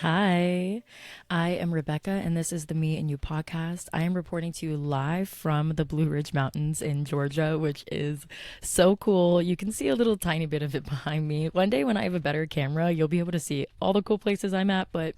Hi, I am Rebecca, and this is the Me and You podcast. I am reporting to you live from the Blue Ridge Mountains in Georgia, which is so cool. You can see a little tiny bit of it behind me. One day, when I have a better camera, you'll be able to see all the cool places I'm at. But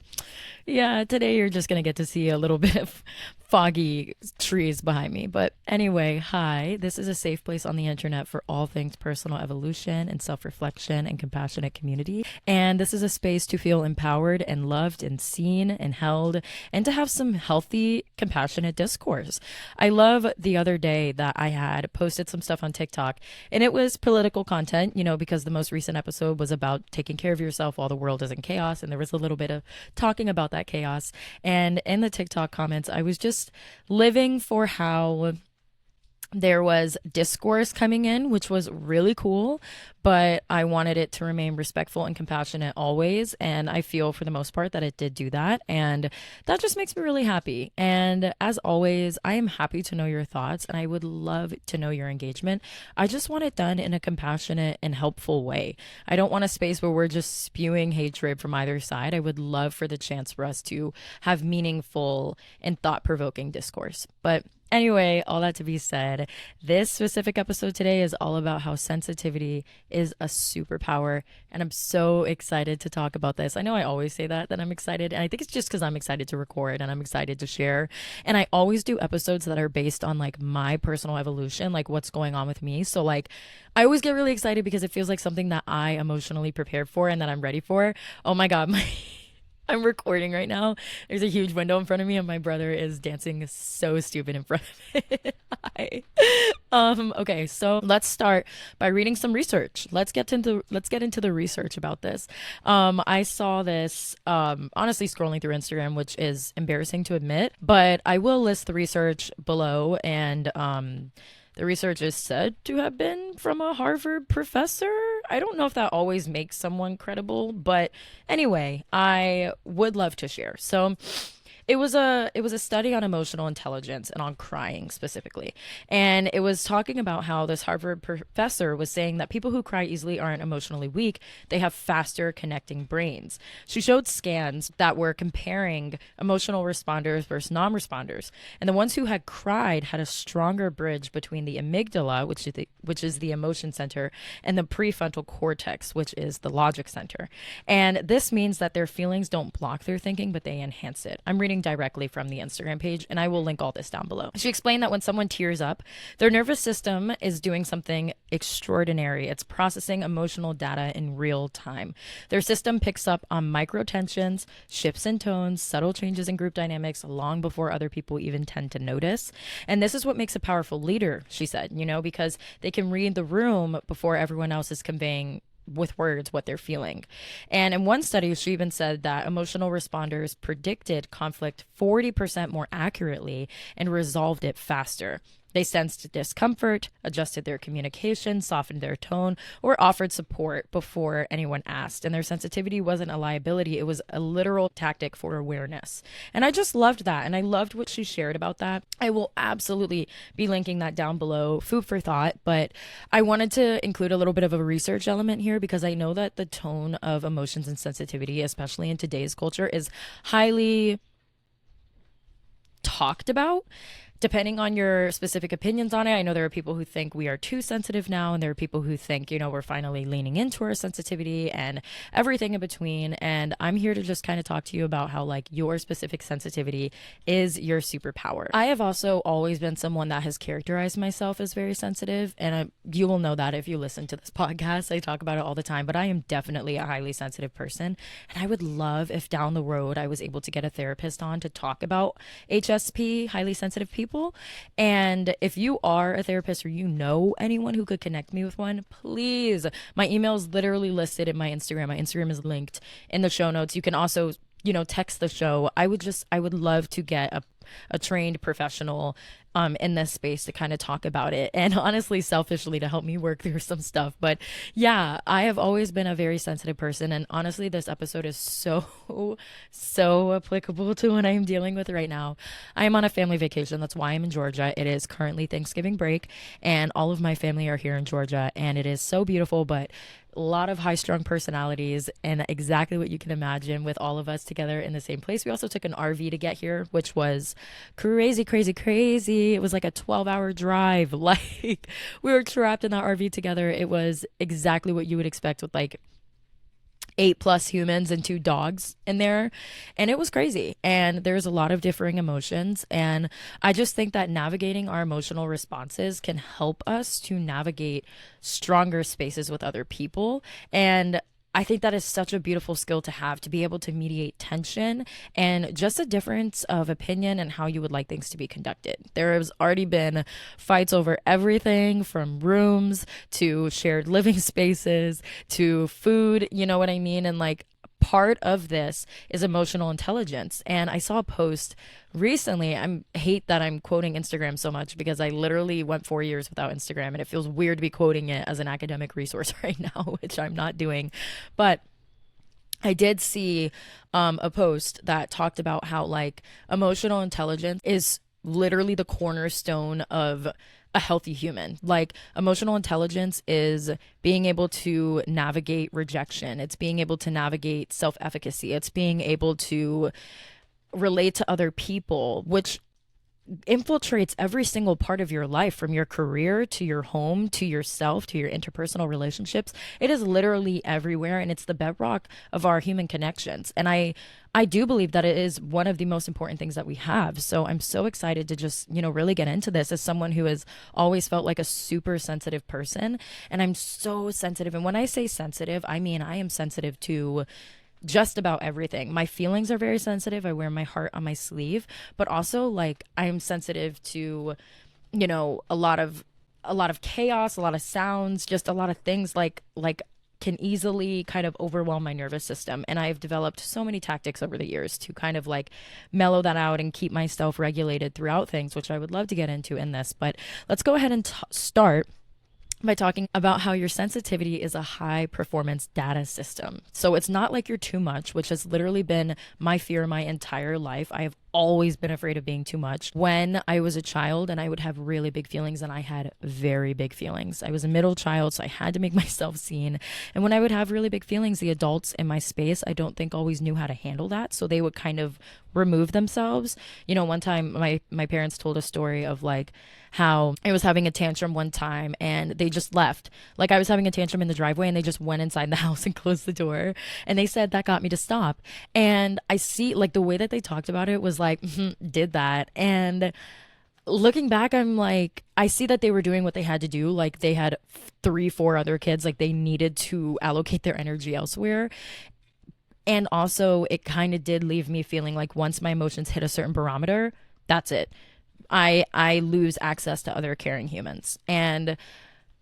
yeah, today you're just going to get to see a little bit of foggy trees behind me. But anyway, hi. This is a safe place on the internet for all things personal evolution and self reflection and compassionate community. And this is a space to feel empowered and loved and seen and held and to have some healthy, compassionate discourse. I love the other day that I had posted some stuff on TikTok and it was political content, because the most recent episode was about taking care of yourself while the world is in chaos. And there was a little bit of talking about that chaos. And in the TikTok comments, I was just living for how there was discourse coming in, which was really cool, but I wanted it to remain respectful and compassionate always. And I feel for the most part that it did do that. And that just makes me really happy. And as always, I am happy to know your thoughts and I would love to know your engagement. I just want it done in a compassionate and helpful way. I don't want a space where we're just spewing hatred from either side. I would love for the chance for us to have meaningful and thought provoking discourse. But anyway, all that to be said, this specific episode today is all about how sensitivity is a superpower. And I'm so excited to talk about this. I know I always say that I'm excited. And I think it's just because I'm excited to record and I'm excited to share. And I always do episodes that are based on like my personal evolution, like what's going on with me. So like I always get really excited because it feels like something that I emotionally prepared for and that I'm ready for. Oh my God, I'm recording right now. There's a huge window in front of me, and my brother is dancing so stupid in front of it. Hi. Okay, so let's start by reading some research. Let's get into the research about this. I saw this honestly scrolling through Instagram, which is embarrassing to admit, but I will list the research below and the research is said to have been from a Harvard professor. I don't know if that always makes someone credible, but anyway, I would love to share. So it was a study on emotional intelligence and on crying specifically. And it was talking about how this Harvard professor was saying that people who cry easily aren't emotionally weak, they have faster connecting brains. She showed scans that were comparing emotional responders versus non-responders. And the ones who had cried had a stronger bridge between the amygdala, which is the emotion center, and the prefrontal cortex, which is the logic center. And this means that their feelings don't block their thinking, but they enhance it. I'm reading directly from the Instagram page, and I will link all this down below. She explained that when someone tears up, their nervous system is doing something extraordinary. It's processing emotional data in real time. Their system picks up on micro tensions, shifts in tones, subtle changes in group dynamics long before other people even tend to notice. And this is what makes a powerful leader, she said, because they can read the room before everyone else is conveying with words what they're feeling. And in one study, she even said that emotional responders predicted conflict 40% more accurately and resolved it faster. They sensed discomfort, adjusted their communication, softened their tone, or offered support before anyone asked. And their sensitivity wasn't a liability, it was a literal tactic for awareness. And I just loved that. And I loved what she shared about that. I will absolutely be linking that down below, food for thought. But I wanted to include a little bit of a research element here because I know that the tone of emotions and sensitivity, especially in today's culture, is highly talked about depending on your specific opinions on it. I know there are people who think we are too sensitive now, and there are people who think, we're finally leaning into our sensitivity and everything in between. And I'm here to just kind of talk to you about how, like, your specific sensitivity is your superpower. I have also always been someone that has characterized myself as very sensitive, and you will know that if you listen to this podcast. I talk about it all the time, but I am definitely a highly sensitive person. And I would love if down the road I was able to get a therapist on to talk about HSP, highly sensitive people. And if you are a therapist or you know anyone who could connect me with one, please. My email is literally listed in my Instagram. My Instagram is linked in the show notes. You can also, text the show. I would love to get a trained professional in this space to kind of talk about it, and honestly selfishly to help me work through some stuff. But yeah, I have always been a very sensitive person, and honestly this episode is so applicable to what I'm dealing with right now. I am on a family vacation. That's why I'm in Georgia. It is currently Thanksgiving break and all of my family are here in Georgia, and it is so beautiful. But a lot of high strung personalities, and exactly what you can imagine with all of us together in the same place. We also took an RV to get here, which was crazy, crazy, crazy. It was like a 12-hour drive. Like, we were trapped in that RV together. It was exactly what you would expect with like 8+ humans and 2 dogs in there. And it was crazy. And there's a lot of differing emotions. And I just think that navigating our emotional responses can help us to navigate stronger spaces with other people. And I think that is such a beautiful skill to have, to be able to mediate tension and just a difference of opinion and how you would like things to be conducted. There has already been fights over everything from rooms to shared living spaces to food, you know what I mean? And like, part of this is emotional intelligence. And I saw a post recently. I hate that I'm quoting Instagram so much because I literally went 4 years without Instagram, and it feels weird to be quoting it as an academic resource right now, which I'm not doing. But I did see a post that talked about how like emotional intelligence is literally the cornerstone of a healthy human. Like, emotional intelligence is being able to navigate rejection. It's being able to navigate self-efficacy. It's being able to relate to other people, which infiltrates every single part of your life, from your career to your home to yourself to your interpersonal relationships. It is literally everywhere, and it's the bedrock of our human connections. And I do believe that it is one of the most important things that we have. So I'm so excited to just, really get into this as someone who has always felt like a super sensitive person. And I'm so sensitive. And when I say sensitive, I mean I am sensitive to just about everything. My feelings are very sensitive. I wear my heart on my sleeve, but also like I'm sensitive to, a lot of chaos, a lot of sounds, just a lot of things like can easily kind of overwhelm my nervous system. And I've developed so many tactics over the years to kind of like mellow that out and keep myself regulated throughout things, which I would love to get into in this. But let's go ahead and start by talking about how your sensitivity is a high performance data system. So it's not like you're too much, which has literally been my fear my entire life. I have always been afraid of being too much. When I was a child and I would have really big feelings, and I had very big feelings. I was a middle child, so I had to make myself seen. And when I would have really big feelings, the adults in my space, I don't think always knew how to handle that. So they would kind of remove themselves. One time my parents told a story of like how I was having a tantrum one time and they just left. Like, I was having a tantrum in the driveway and they just went inside the house and closed the door. And they said that got me to stop. And I see like the way that they talked about it was like, did that. And looking back, I'm like, I see that they were doing what they had to do. Like, they had 3, 4 other kids. Like, they needed to allocate their energy elsewhere. And also, it kind of did leave me feeling like once my emotions hit a certain barometer, that's it. I lose access to other caring humans. And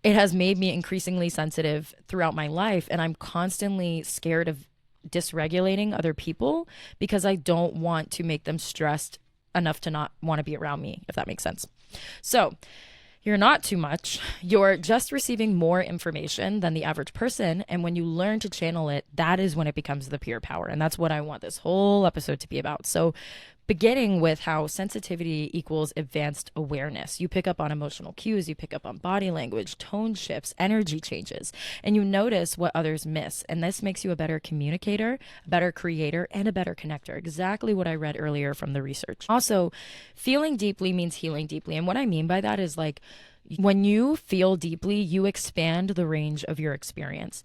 it has made me increasingly sensitive throughout my life. And I'm constantly scared of dysregulating other people because I don't want to make them stressed enough to not want to be around me, if that makes sense. So, you're not too much. You're just receiving more information than the average person. And when you learn to channel it, that is when it becomes the pure power. And that's what I want this whole episode to be about. So, beginning with how sensitivity equals advanced awareness. You pick up on emotional cues, you pick up on body language, tone shifts, energy changes, and you notice what others miss. And this makes you a better communicator, a better creator, and a better connector. Exactly what I read earlier from the research. Also, feeling deeply means healing deeply. And what I mean by that is like, when you feel deeply, you expand the range of your experience.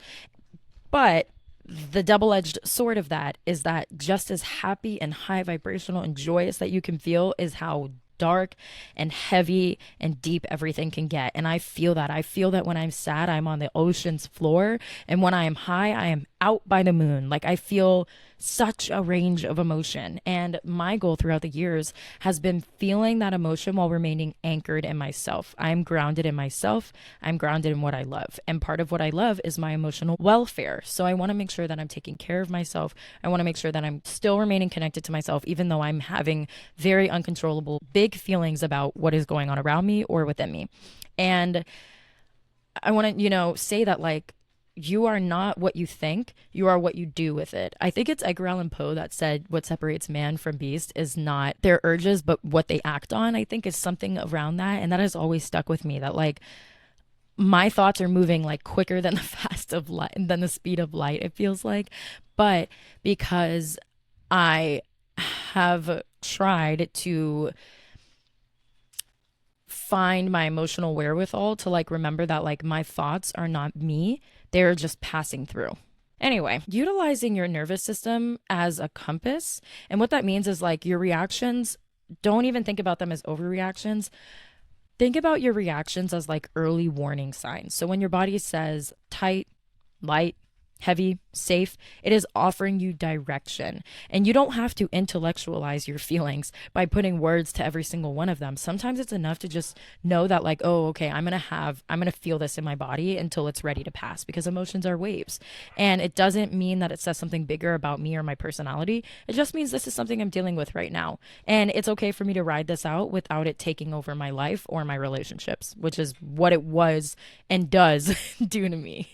But the double-edged sword of that is that just as happy and high vibrational and joyous that you can feel is how dark and heavy and deep everything can get. And I feel that. I feel that when I'm sad, I'm on the ocean's floor. And when I am high, I am out by the moon. Like, I feel such a range of emotion. And my goal throughout the years has been feeling that emotion while remaining anchored in myself. I'm grounded in myself. I'm grounded in what I love. And part of what I love is my emotional welfare. So I want to make sure that I'm taking care of myself. I want to make sure that I'm still remaining connected to myself, even though I'm having very uncontrollable, big feelings about what is going on around me or within me. And I want to, say that like, you are not what you think, you are what you do with it. I think it's Edgar Allan Poe that said what separates man from beast is not their urges, but what they act on. I think is something around that. And that has always stuck with me, that like my thoughts are moving like quicker than the of light than the speed of light, it feels like. But because I have tried to find my emotional wherewithal to like remember that like my thoughts are not me, they're just passing through. Anyway, utilizing your nervous system as a compass. And what that means is like your reactions, don't even think about them as overreactions. Think about your reactions as like early warning signs. So when your body says tight, light, heavy, safe, it is offering you direction. And you don't have to intellectualize your feelings by putting words to every single one of them. Sometimes it's enough to just know that, like, oh, okay, I'm going to feel this in my body until it's ready to pass because emotions are waves. And it doesn't mean that it says something bigger about me or my personality. It just means this is something I'm dealing with right now. And it's okay for me to ride this out without it taking over my life or my relationships, which is what it was and does do to me.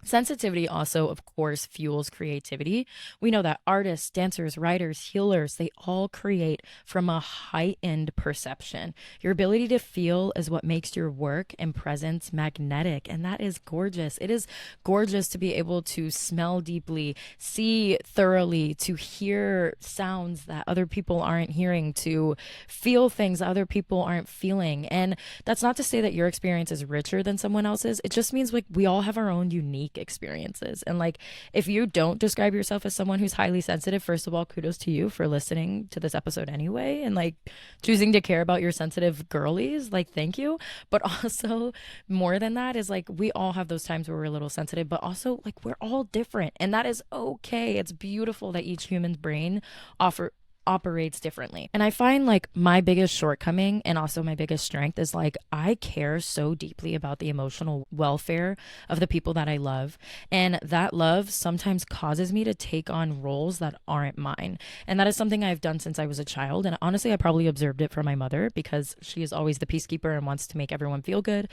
Sensitivity also, of course, fuels creativity. We know that artists, dancers, writers, healers, they all create from a heightened perception. Your ability to feel is what makes your work and presence magnetic, and that is gorgeous. It is gorgeous to be able to smell deeply, see thoroughly, to hear sounds that other people aren't hearing, to feel things that other people aren't feeling. And that's not to say that your experience is richer than someone else's. It just means like we all have our own unique experiences. And like if you don't describe yourself as someone who's highly sensitive, first of all, kudos to you for listening to this episode anyway and like choosing to care about your sensitive girlies. Like thank you. But also more than that is like we all have those times where we're a little sensitive, but also like we're all different. And that is okay. It's beautiful that each human's brain offer operates differently. And I find like my biggest shortcoming and also my biggest strength is like I care so deeply about the emotional welfare of the people that I love. And that love sometimes causes me to take on roles that aren't mine. And that is something I've done since I was a child. And honestly, I probably observed it from my mother because she is always the peacekeeper and wants to make everyone feel good.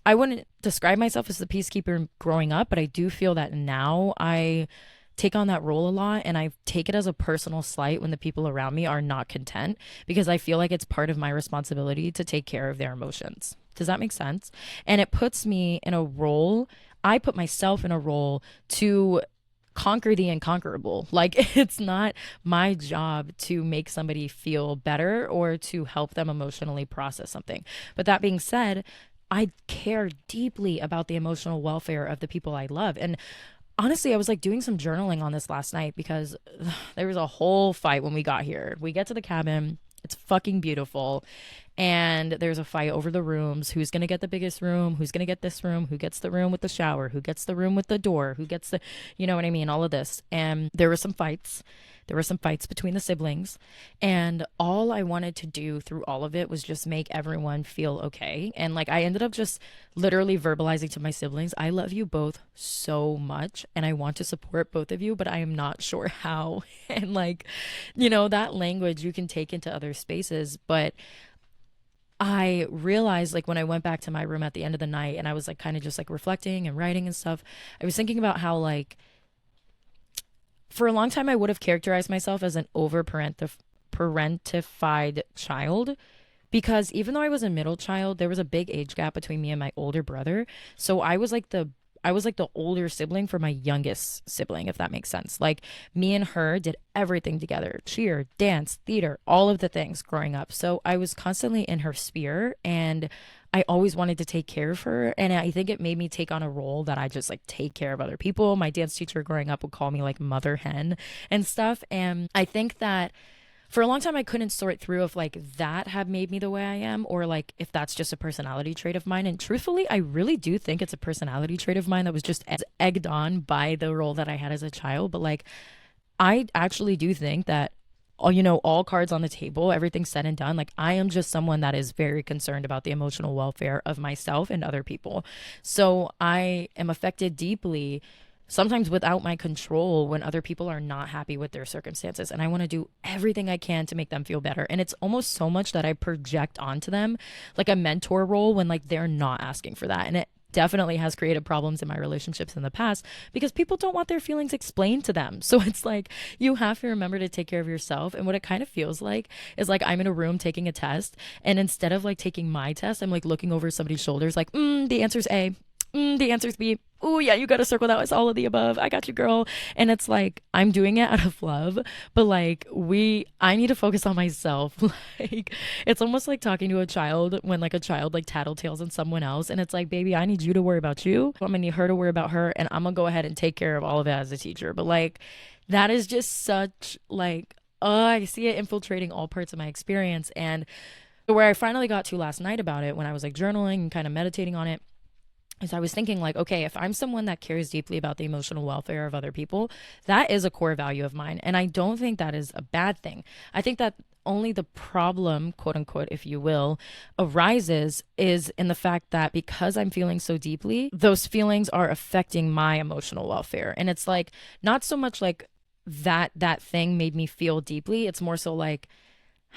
I wouldn't describe myself as the peacekeeper growing up, but I do feel that now I take on that role a lot and I take it as a personal slight when the people around me are not content because I feel like it's part of my responsibility to take care of their emotions. Does that make sense? And it puts me in a role, I put myself in a role to conquer the unconquerable. Like it's not my job to make somebody feel better or to help them emotionally process something. But that being said, I care deeply about the emotional welfare of the people I love. And honestly, I was like doing some journaling on this last night because there was a whole fight when we got here. We get to the cabin, it's fucking beautiful. And there's a fight over the rooms. Who's going to get the biggest room? Who's going to get this room? Who gets the room with the shower? Who gets the room with the door? Who gets the, you know what I mean? All of this. And there were some fights. There were some fights between the siblings. And all I wanted to do through all of it was just make everyone feel okay. And like I ended up just literally verbalizing to my siblings, I love you both so much. And I want to support both of you, but I am not sure how. And like, you know, that language you can take into other spaces. But I realized like when I went back to my room at the end of the night and I was like kind of just like reflecting and writing and stuff, I was thinking about how like for a long time I would have characterized myself as an parentified child because even though I was a middle child, there was a big age gap between me and my older brother. So I was like the older sibling for my youngest sibling, if that makes sense. Like me and her did everything together, cheer, dance, theater, all of the things growing up. So I was constantly in her sphere and I always wanted to take care of her. And I think it made me take on a role that I just like take care of other people. My dance teacher growing up would call me like mother hen and stuff. And I think that for a long time I couldn't sort through if like that had made me the way I am or like if that's just a personality trait of mine. And truthfully, I really do think it's a personality trait of mine that was just egged on by the role that I had as a child. But like I actually do think that all you know, all cards on the table, everything said and done, like I am just someone that is very concerned about the emotional welfare of myself and other people. So I am affected deeply sometimes without my control when other people are not happy with their circumstances and I want to do everything I can to make them feel better, and it's almost so much that I project onto them like a mentor role when like they're not asking for that. And it definitely has created problems in my relationships in the past because people don't want their feelings explained to them. So it's like you have to remember to take care of yourself. And what it kind of feels like is like I'm in a room taking a test and instead of like taking my test, I'm like looking over somebody's shoulders like the answer's A. The answer is B. Oh yeah, you gotta circle that. It's all of the above. I got you, girl. And it's like I'm doing it out of love, but like I need to focus on myself. Like it's almost like talking to a child when like a child like tattletales on someone else, and it's like, baby, I need you to worry about you. I'm gonna need her to worry about her, and I'm gonna go ahead and take care of all of it as a teacher. But like that is just such like I see it infiltrating all parts of my experience, and where I finally got to last night about it when I was like journaling and kind of meditating on it is I was thinking like, okay, if I'm someone that cares deeply about the emotional welfare of other people, that is a core value of mine. And I don't think that is a bad thing. I think that only the problem, quote unquote, if you will, arises is in the fact that because I'm feeling so deeply, those feelings are affecting my emotional welfare. And it's like not so much like that thing made me feel deeply. It's more so like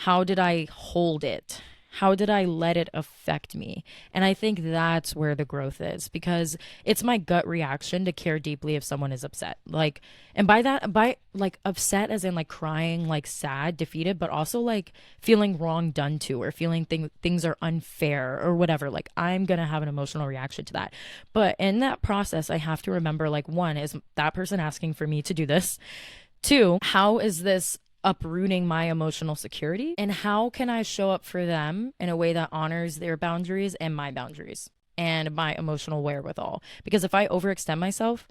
how did I hold it? How did I let it affect me? And I think that's where the growth is because it's my gut reaction to care deeply if someone is upset. Like, and by that, by like upset as in like crying, like sad, defeated, but also like feeling wrong done to or feeling things are unfair or whatever. Like, I'm going to have an emotional reaction to that. But in that process, I have to remember like, one, is that person asking for me to do this? Two, how is this uprooting my emotional security? And how can I show up for them in a way that honors their boundaries and my boundaries and my emotional wherewithal? Because if I overextend myself,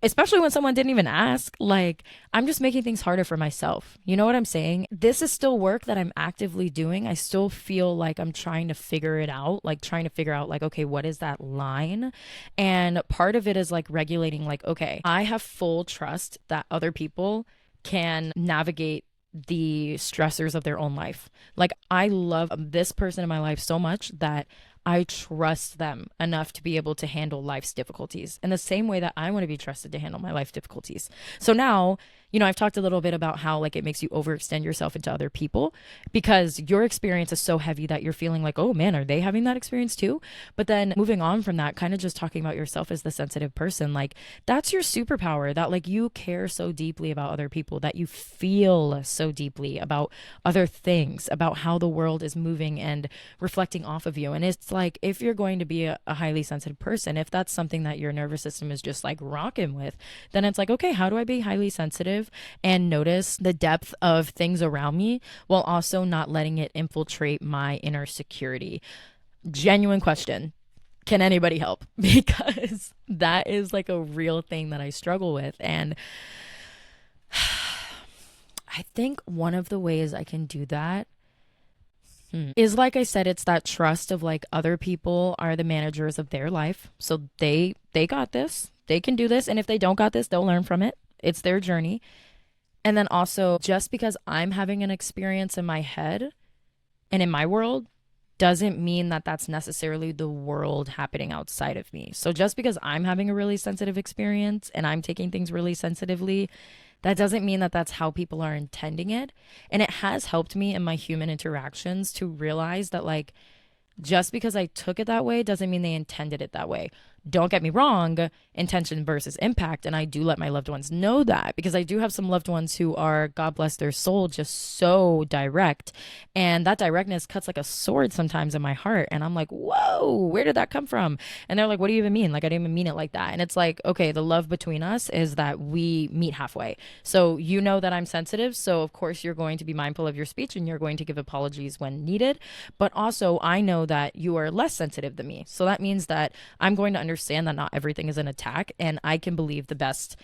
especially when someone didn't even ask, like I'm just making things harder for myself. You know what I'm saying? This is still work that I'm actively doing. I still feel like I'm trying to figure it out, like trying to figure out, like, okay, what is that line? And part of it is like regulating, like, okay, I have full trust that other people can navigate the stressors of their own life. Like, I love this person in my life so much that I trust them enough to be able to handle life's difficulties in the same way that I want to be trusted to handle my life difficulties. So now, you know, I've talked a little bit about how like it makes you overextend yourself into other people because your experience is so heavy that you're feeling like, oh man, are they having that experience too? But then moving on from that, kind of just talking about yourself as the sensitive person, like that's your superpower, that like you care so deeply about other people, that you feel so deeply about other things, about how the world is moving and reflecting off of you. And it's like if you're going to be a highly sensitive person, if that's something that your nervous system is just like rocking with, then it's like, okay, how do I be highly sensitive and notice the depth of things around me while also not letting it infiltrate my inner security? Genuine question. Can anybody help? Because that is like a real thing that I struggle with. And I think one of the ways I can do that is like I said, it's that trust of like other people are the managers of their life. So they got this. They can do this. And if they don't got this, they'll learn from it. It's their journey. And then also, just because I'm having an experience in my head and in my world doesn't mean that that's necessarily the world happening outside of me. So just because I'm having a really sensitive experience and I'm taking things really sensitively, that doesn't mean that that's how people are intending it. And it has helped me in my human interactions to realize that like just because I took it that way doesn't mean they intended it that way. Don't get me wrong, intention versus impact. And I do let my loved ones know that because I do have some loved ones who are, God bless their soul, just so direct. And that directness cuts like a sword sometimes in my heart. And I'm like, whoa, where did that come from? And they're like, what do you even mean? Like, I didn't even mean it like that. And it's like, okay, the love between us is that we meet halfway. So you know that I'm sensitive. So of course you're going to be mindful of your speech and you're going to give apologies when needed. But also I know that you are less sensitive than me. So that means that I'm going to understand that not everything is an attack and I can believe the best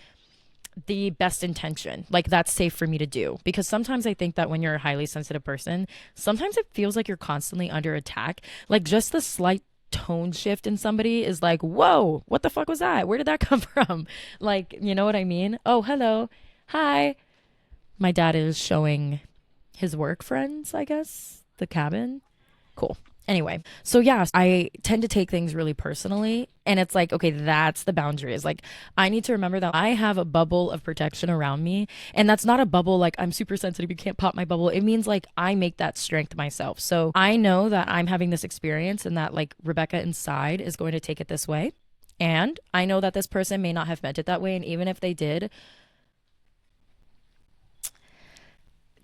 intention. Like that's safe for me to do because sometimes I think that when you're a highly sensitive person, sometimes it feels like you're constantly under attack. Like just the slight tone shift in somebody is like, whoa, what the fuck was that? Where did that come from? Like, you know what I mean? Oh, hello. Hi. My dad is showing his work friends, I guess, the cabin. Cool. Anyway, so yeah, I tend to take things really personally. And it's like, okay, that's the boundaries. Like, I need to remember that I have a bubble of protection around me. And that's not a bubble like I'm super sensitive, you can't pop my bubble. It means like I make that strength myself. So I know that I'm having this experience and that like Rebecca inside is going to take it this way. And I know that this person may not have meant it that way. And even if they did,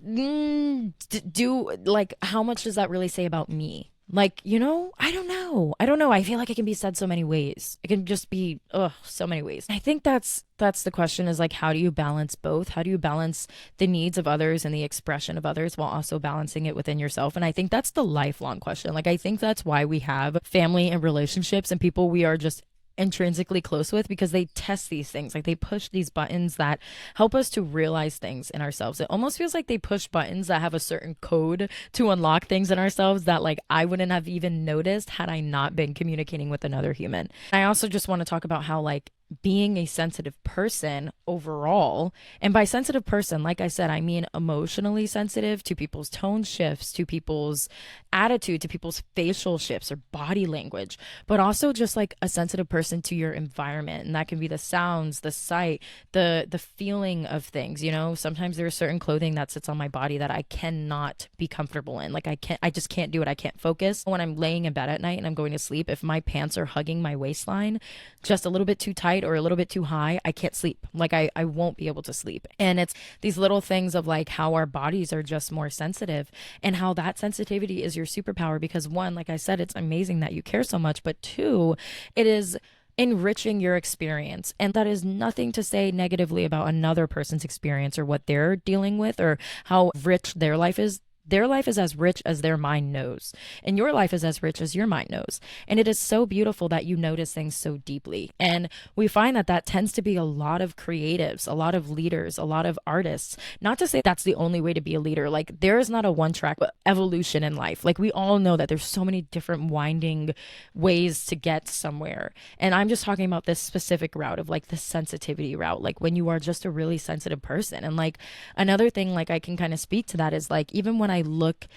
do like how much does that really say about me? Like, I don't know. I don't know. I feel like it can be said so many ways. It can just be, so many ways. I think that's the question, is like, how do you balance both? How do you balance the needs of others and the expression of others while also balancing it within yourself? And I think that's the lifelong question. Like, I think that's why we have family and relationships and people we are just intrinsically close with, because they test these things. Like, they push these buttons that help us to realize things in ourselves. It almost feels like they push buttons that have a certain code to unlock things in ourselves that, like, I wouldn't have even noticed had I not been communicating with another human. I also just want to talk about how, like, being a sensitive person overall, and by sensitive person, like I said, I mean emotionally sensitive to people's tone shifts, to people's attitude, to people's facial shifts or body language, but also just like a sensitive person to your environment. And that can be the sounds, the sight, the feeling of things. Sometimes there's certain clothing that sits on my body that I cannot be comfortable in. Like, I just can't do it. I can't focus. When I'm laying in bed at night and I'm going to sleep, if my pants are hugging my waistline just a little bit too tight or a little bit too high, I can't sleep. Like, I won't be able to sleep. And it's these little things of like how our bodies are just more sensitive, and how that sensitivity is your superpower. Because one, like I said, it's amazing that you care so much, but two, it is enriching your experience. And that is nothing to say negatively about another person's experience or what they're dealing with or how rich their life is. Their life is as rich as their mind knows, and your life is as rich as your mind knows. And it is so beautiful that you notice things so deeply. And we find that that tends to be a lot of creatives, a lot of leaders, a lot of artists. Not to say that's the only way to be a leader. Like, there is not a one track evolution in life. Like, we all know that there's so many different winding ways to get somewhere. And I'm just talking about this specific route of like the sensitivity route, like when you are just a really sensitive person. And like another thing, like I can kind of speak to that, is like, even when I look,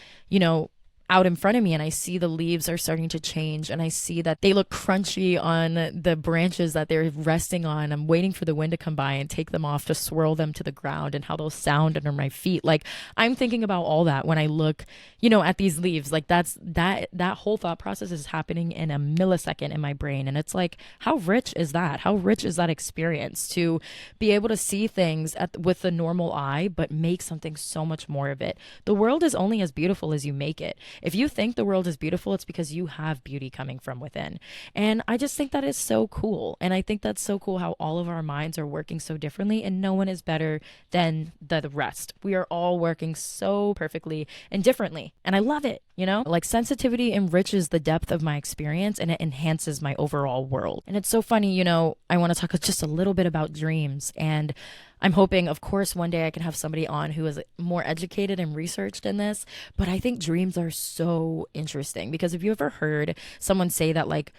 out in front of me and I see the leaves are starting to change and I see that they look crunchy on the branches that they're resting on. I'm waiting for the wind to come by and take them off to swirl them to the ground, and how they'll sound under my feet. Like, I'm thinking about all that when I look, at these leaves. Like, that whole thought process is happening in a millisecond in my brain. And it's like, how rich is that? How rich is that experience to be able to see things with the normal eye, but make something so much more of it? The world is only as beautiful as you make it. If you think the world is beautiful, it's because you have beauty coming from within. And I just think that is so cool. And I think that's so cool how all of our minds are working so differently, and no one is better than the rest. We are all working so perfectly and differently. And I love it, Like, sensitivity enriches the depth of my experience and it enhances my overall world. And it's so funny, I want to talk just a little bit about dreams. And I'm hoping, of course, one day I can have somebody on who is more educated and researched in this. But I think dreams are so interesting, because have you ever heard someone say that, like,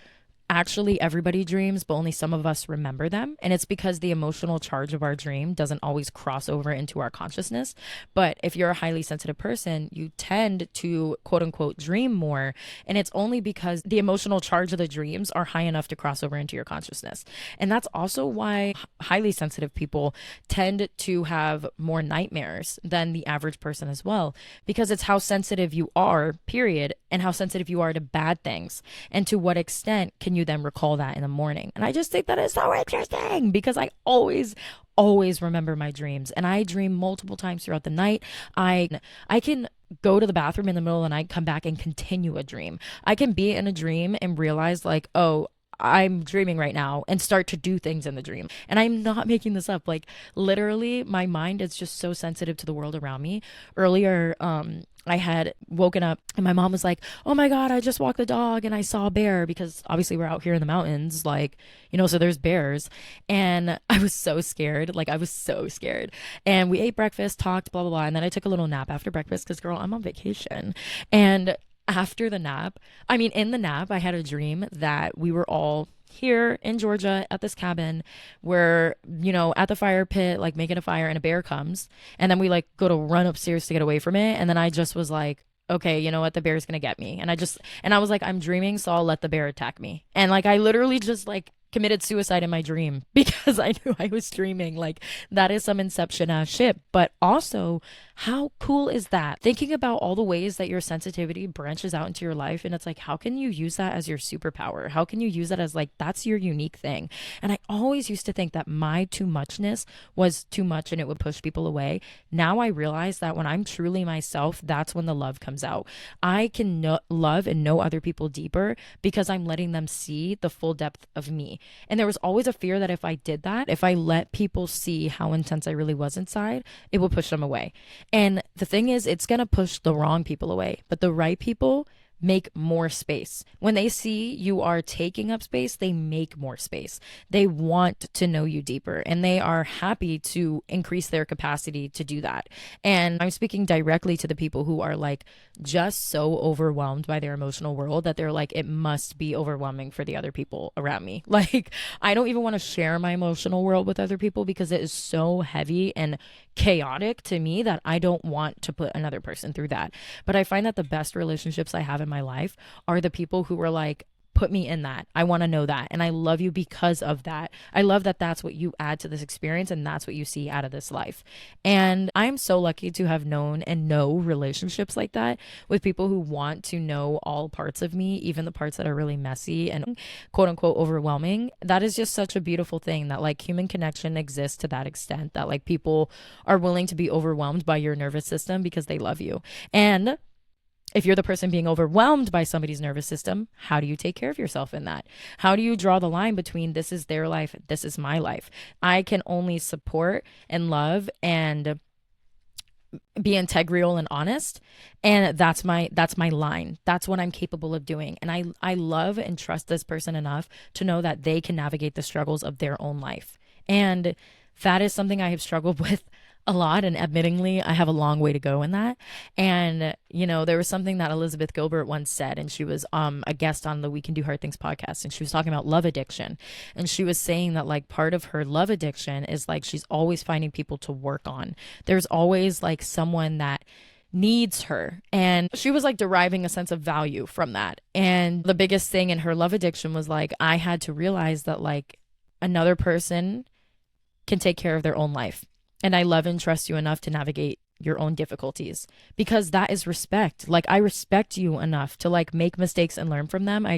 actually everybody dreams, but only some of us remember them? And it's because the emotional charge of our dream doesn't always cross over into our consciousness. But if you're a highly sensitive person, you tend to quote unquote dream more, and it's only because the emotional charge of the dreams are high enough to cross over into your consciousness. And that's also why highly sensitive people tend to have more nightmares than the average person as well, because it's how sensitive you are, period, and how sensitive you are to bad things, and to what extent can you then recall that in the morning. And I just think that is so interesting, because I always remember my dreams, and I dream multiple times throughout the night. I can go to the bathroom in the middle of the night, come back and continue a dream. I can be in a dream and realize, like, oh, I'm dreaming right now, and start to do things in the dream. And I'm not making this up. Like, literally, my mind is just so sensitive to the world around me. Earlier, I had woken up and my mom was like, oh my God, I just walked the dog and I saw a bear, because obviously we're out here in the mountains, like, so there's bears. And I was so scared. Like, I was so scared. And we ate breakfast, talked, blah, blah, blah. And then I took a little nap after breakfast, because, girl, I'm on vacation. And after the nap, in the nap, I had a dream that we were all here in Georgia at this cabin. We're, at the fire pit, like making a fire, and a bear comes. And then we like go to run upstairs to get away from it. And then I just was like, okay, you know what? The bear's gonna get me. And I was like, I'm dreaming, so I'll let the bear attack me. And like, I literally just like committed suicide in my dream, because I knew I was dreaming. Like, that is some inception ass shit. But also, How cool is that? Thinking about all the ways that your sensitivity branches out into your life. And it's like, how can you use that as your superpower? How can you use that as like, that's your unique thing? And I always used to think that my too muchness was too much and it would push people away. Now I realize that when I'm truly myself, that's when the love comes out. I can love and know other people deeper because I'm letting them see the full depth of me. And there was always a fear that if I did that, if I let people see how intense I really was inside, it would push them away. And the thing is, it's going to push the wrong people away, but the right people make more space. When they see you are taking up space, they make more space. They want to know you deeper and they are happy to increase their capacity to do that. And I'm speaking directly to the people who are like just so overwhelmed by their emotional world that they're like, it must be overwhelming for the other people around me. Like, I don't even want to share my emotional world with other people because it is so heavy and chaotic to me that I don't want to put another person through that. But I find that the best relationships I have in my life are the people who are like, put me in that. I want to know that. And I love you because of that. I love that that's what you add to this experience and that's what you see out of this life. And I'm so lucky to have known and know relationships like that with people who want to know all parts of me, even the parts that are really messy and quote unquote overwhelming. That is just such a beautiful thing that like human connection exists to that extent that like people are willing to be overwhelmed by your nervous system because they love you. And if you're the person being overwhelmed by somebody's nervous system, how do you take care of yourself in that? How do you draw the line between this is their life, this is my life? I can only support and love and be integral and honest, and that's my line. That's what I'm capable of doing. And I love and trust this person enough to know that they can navigate the struggles of their own life. And that is something I have struggled with a lot, and admittingly I have a long way to go in that. And there was something that Elizabeth Gilbert once said, and she was a guest on the We Can Do Hard Things podcast, and she was talking about love addiction, and she was saying that like part of her love addiction is like she's always finding people to work on. There's always like someone that needs her, and she was like deriving a sense of value from that. And the biggest thing in her love addiction was like, I had to realize that like another person can take care of their own life. And I love and trust you enough to navigate your own difficulties because that is respect. Like I respect you enough to like make mistakes and learn from them. I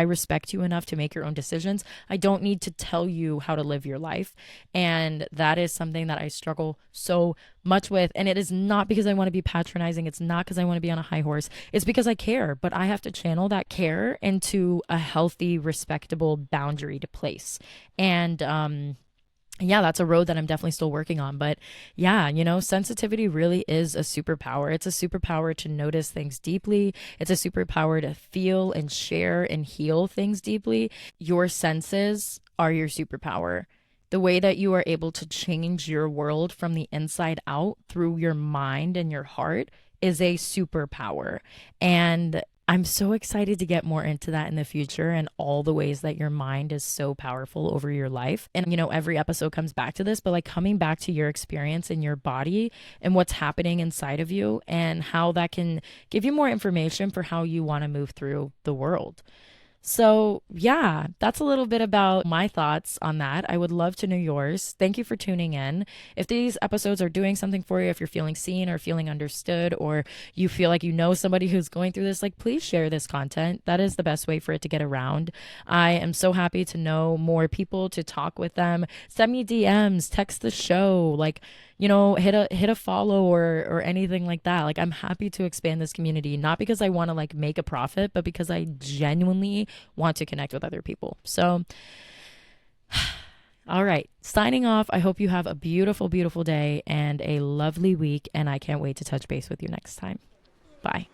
respect you enough to make your own decisions. I don't need to tell you how to live your life. And that is something that I struggle so much with. And it is not because I want to be patronizing. It's not because I want to be on a high horse. It's because I care, but I have to channel that care into a healthy, respectable boundary to place. And, yeah, that's a road that I'm definitely still working on. But yeah, sensitivity really is a superpower. It's a superpower to notice things deeply. It's a superpower to feel and share and heal things deeply. Your senses are your superpower. The way that you are able to change your world from the inside out through your mind and your heart is a superpower. And I'm so excited to get more into that in the future and all the ways that your mind is so powerful over your life. And, every episode comes back to this, but like coming back to your experience in your body and what's happening inside of you and how that can give you more information for how you want to move through the world. So, yeah, that's a little bit about my thoughts on that. I would love to know yours. Thank you for tuning in. If these episodes are doing something for you, if you're feeling seen or feeling understood, or you feel like you know somebody who's going through this, like please share this content. That is the best way for it to get around. I am so happy to know more people, to talk with them. Send me DMs, text the show, like hit a follow or anything like that. Like I'm happy to expand this community, not because I want to like make a profit, but because I genuinely want to connect with other people. So all right, signing off. I hope you have a beautiful, beautiful day and a lovely week, and I can't wait to touch base with you next time. Bye.